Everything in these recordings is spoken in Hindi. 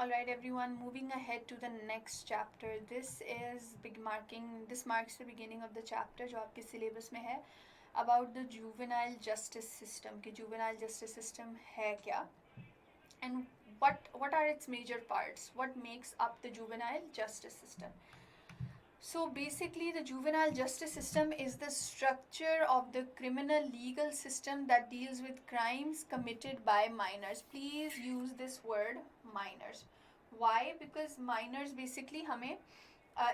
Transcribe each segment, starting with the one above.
Alright, everyone, moving ahead to the next chapter. This marks the beginning of the chapter जो आपके syllabus में है about the juvenile justice system. कि juvenile justice system है क्या and what are its major parts? What makes up the juvenile justice system? So basically, the juvenile justice system is the structure of the criminal legal system that deals with crimes committed by minors. Please use this word minors. Why? Because minors basically हमें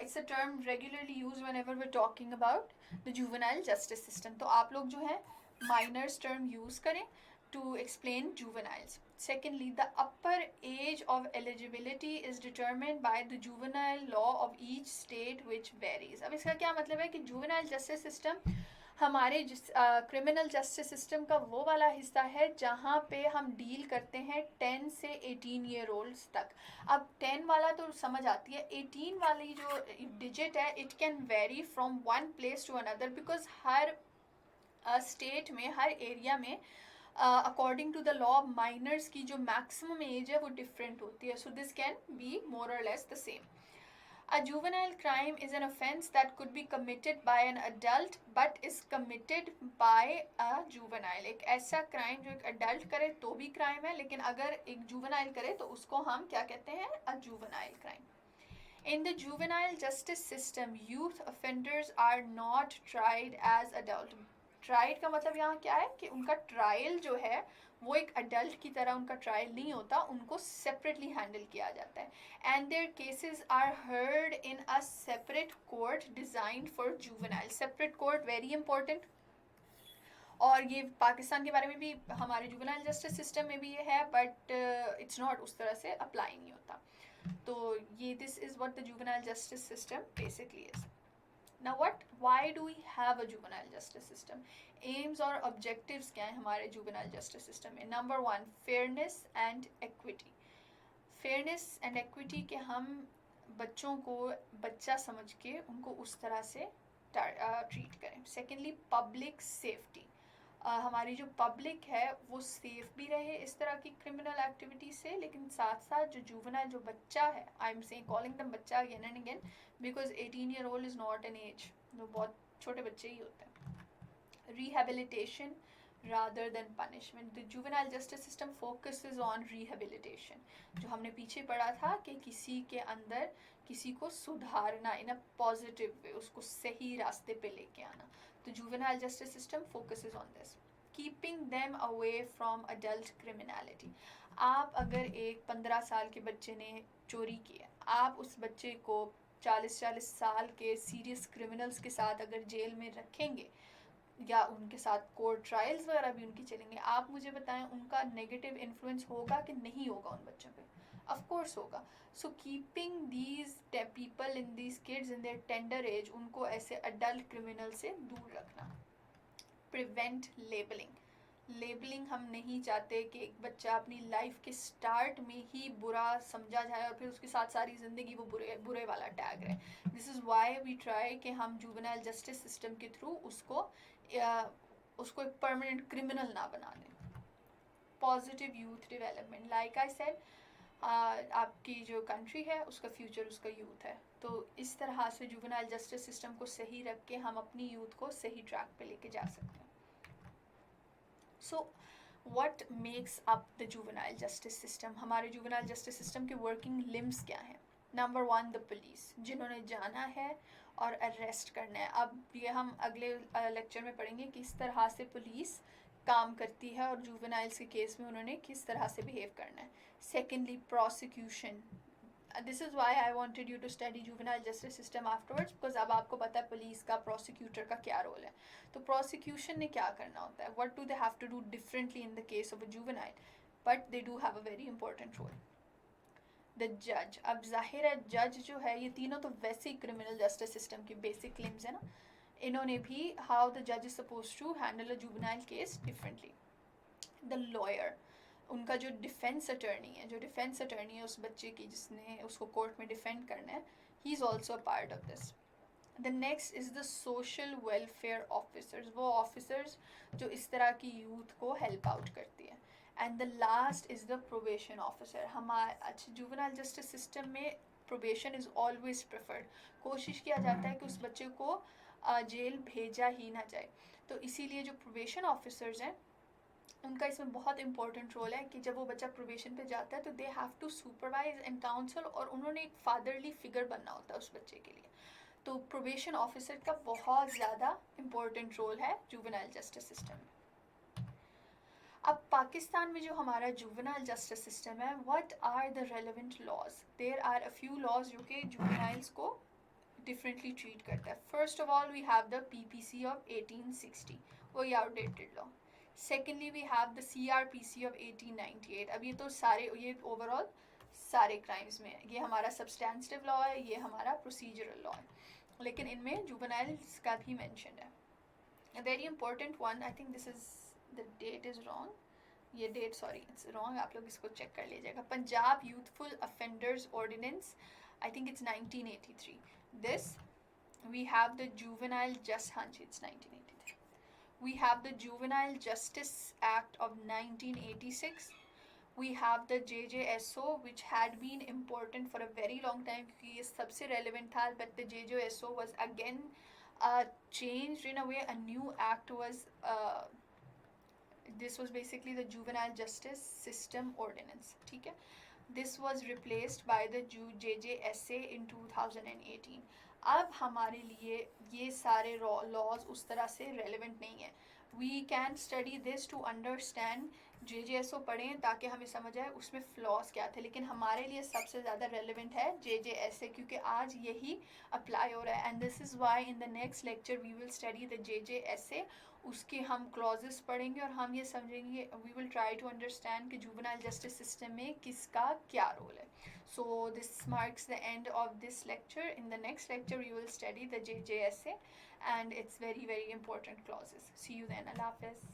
it's a term regularly used whenever we're talking about the juvenile justice system. तो आप लोग जो है minors term use करें to explain juveniles. Secondly, the upper age of eligibility is determined by the juvenile law of each state which varies. अब इसका क्या मतलब है कि juvenile justice system हमारे क्रिमिनल जस्टिस सिस्टम का वो वाला हिस्सा है जहाँ पे हम डील करते हैं 10 से 18 ईयर ओल्ड्स तक. अब 10 वाला तो समझ आती है, 18 वाली जो डिजिट है it can vary from one place to another because हर स्टेट में हर एरिया में according to the law of minors की जो मैक्सिमम एज है वो डिफरेंट होती है. So this can be more or less the same. A juvenile crime is an offense that could be committed by an adult but is committed by a juvenile. एक ऐसा crime जो एक adult करे तो भी crime है, लेकिन अगर एक juvenile करे तो उसको हम क्या कहते हैं? A juvenile crime. In the juvenile justice system, youth offenders are not tried as adult. Tried का मतलब यहाँ क्या है कि उनका ट्रायल जो है वो एक अडल्ट की तरह उनका ट्रायल नहीं होता, उनको सेपरेटली हैंडल किया जाता है. And there cases are heard in a separate court designed for juvenile. Separate court very important. और ये पाकिस्तान के बारे में भी हमारे जुवेनाइल जस्टिस सिस्टम में भी ये है, बट इट्स नॉट उस तरह से अप्लाई नहीं होता. तो ये this is what the juvenile justice system basically is. Now why do we have a juvenile justice system? Aims और objectives क्या हैं हमारे juvenile justice system में? Number one, fairness and equity. Fairness and equity के हम बच्चों को बच्चा समझ के उनको उस तरह से ट्रीट करें. Secondly, public safety. हमारी जो पब्लिक है वो सेफ भी रहे इस तरह की क्रिमिनल एक्टिविटी से, लेकिन साथ साथ जो जुवेनाइल जो बच्चा है, I am saying calling them बच्चा again and again because 18 year old is not an age, वो बहुत छोटे बच्चे ही होते हैं. Rehabilitation rather than punishment. The juvenile justice system focuses on rehabilitation. जो हमने पीछे पढ़ा था कि किसी के अंदर किसी को सुधारना in a positive way, उसको सही रास्ते पे लेके आना. तो juvenile justice system focuses on this. Keeping them away from adult criminality. आप अगर एक 15 साल के बच्चे ने चोरी किया, आप उस बच्चे को 40-40 साल के सीरियस क्रिमिनल्स के साथ अगर जेल में रखेंगे या उनके साथ कोर्ट ट्रायल्स वगैरह भी उनकी चलेंगे, आप मुझे बताएं उनका नेगेटिव इन्फ्लुएंस होगा कि नहीं होगा उन बच्चों पे? ऑफ कोर्स होगा. So keeping these people in these kids in their tender as, उनको ऐसे अडल्ट क्रिमिनल से दूर रखना. Prevent labelling. लेबलिंग हम नहीं चाहते कि एक बच्चा अपनी लाइफ के स्टार्ट में ही बुरा समझा जाए और फिर उसके साथ सारी ज़िंदगी वो बुरे वाला टैग रहे. This is why we try कि हम जुवेनाइल जस्टिस सिस्टम के थ्रू उसको एक परमानेंट क्रिमिनल ना बना दें. Positive youth development. Like I said, आपकी जो कंट्री है उसका फ्यूचर उसका यूथ है, तो इस तरह से जुवेनाइल जस्टिस सिस्टम को सही रख के हम अपनी यूथ को सही ट्रैक पे लेके जा सकते हैं. सो what makes up the juvenile justice system? हमारे juvenile justice system के working limbs क्या हैं? नंबर वन, द पुलिस, जिन्होंने जाना है और अरेस्ट करना है. अब ये हम अगले लेक्चर में पढ़ेंगे किस तरह से पुलिस काम करती है और जुवेनाइल्स के केस में उन्होंने किस तरह से बिहेव करना है. Secondly, prosecution. This is why I wanted you to study juvenile justice system afterwards, because अब आपको पता है पुलिस का प्रोसिक्यूटर का क्या रोल है. तो प्रोसिक्यूशन ने क्या करना होता है, what do they have to do differently in the case of a juvenile, but they do have a very important role. The जज. अब जाहिर है जज जो है, ये तीनों तो वैसे ही क्रिमिनल जस्टिस सिस्टम की बेसिक लिम्स है ना, इन्होंने भी हाउ द जज is suppose to handle a juvenile case differently. The lawyer, उनका जो डिफेंस अटर्नी है, उस बच्चे की जिसने उसको कोर्ट में डिफेंड करना है, he is also a part of this. The next is the social welfare officers. वो ऑफिसर्स जो इस तरह की यूथ को हेल्प आउट करती है. And the last is the probation officer. हमारे अच्छा जुवेनाइल जस्टिस सिस्टम में प्रोबेशन इज़ ऑलवेज प्रेफर्ड. कोशिश किया जाता है कि उस बच्चे को जेल भेजा ही ना जाए. तो इसीलिए जो प्रोबेशन ऑफिसर्स हैं उनका इसमें बहुत इंपॉर्टेंट रोल है कि जब वो बच्चा प्रोबेशन पे जाता है तो they have to supervise and counsel, और उन्होंने एक फादरली फिगर बनना होता है उस बच्चे के लिए. तो प्रोबेशन ऑफिसर का बहुत ज़्यादा इंपॉर्टेंट रोल है जुवेनाइल जस्टिस सिस्टम में. अब पाकिस्तान में जो हमारा जुवेनाइल जस्टिस सिस्टम है, what are the relevant laws. There are a few laws जो कि जुवेनाइल्स को डिफरेंटली ट्रीट करता है. First of all we have the PPC of 1860, वही outdated law. Secondly we have the CrPC of 1898. अब ये तो सारे, ये ओवरऑल सारे क्राइम्स में है. ये हमारा सब्सटेंटिव लॉ है, ये हमारा प्रोसीजरल लॉ है, लेकिन इनमें जुवेनाइल्स का भी मेंशन है. A very important one, I think this is, the date is wrong. ये डेट सॉरी इट्स रॉन्ग, आप लोग इसको चेक कर लीजिएगा. Punjab youthful offenders ordinance, I think it's 1983. This we have the juvenile just, हाँ जी it's 1983. We have the juvenile justice act of 1986. we have the JJSO which had been important for a very long time क्योंकि ये सबसे relevant था. but the JJSO was again changed in a way. A new act was this was basically the Juvenile Justice System Ordinance. ठीक है, this was replaced by the JJSA in 2018. अब हमारे लिए ये सारे laws उस तरह से relevant नहीं है. We can study this to understand. JJSO पढ़ें ताकि हमें समझ आए उसमें फ्लॉज क्या थे, लेकिन हमारे लिए सबसे ज़्यादा रेलिवेंट है JJSA क्योंकि आज यही अप्लाई हो रहा है. And this is why in the next lecture we will study the JJSA. उसके हम क्लॉजेस पढ़ेंगे और हम ये समझेंगे, we will try to understand कि जुवेनाइल जस्टिस सिस्टम में किसका क्या रोल है. So this marks the end of this lecture. In the next lecture we will study the JJSA and its very important clauses. See you then. Allah Hafiz.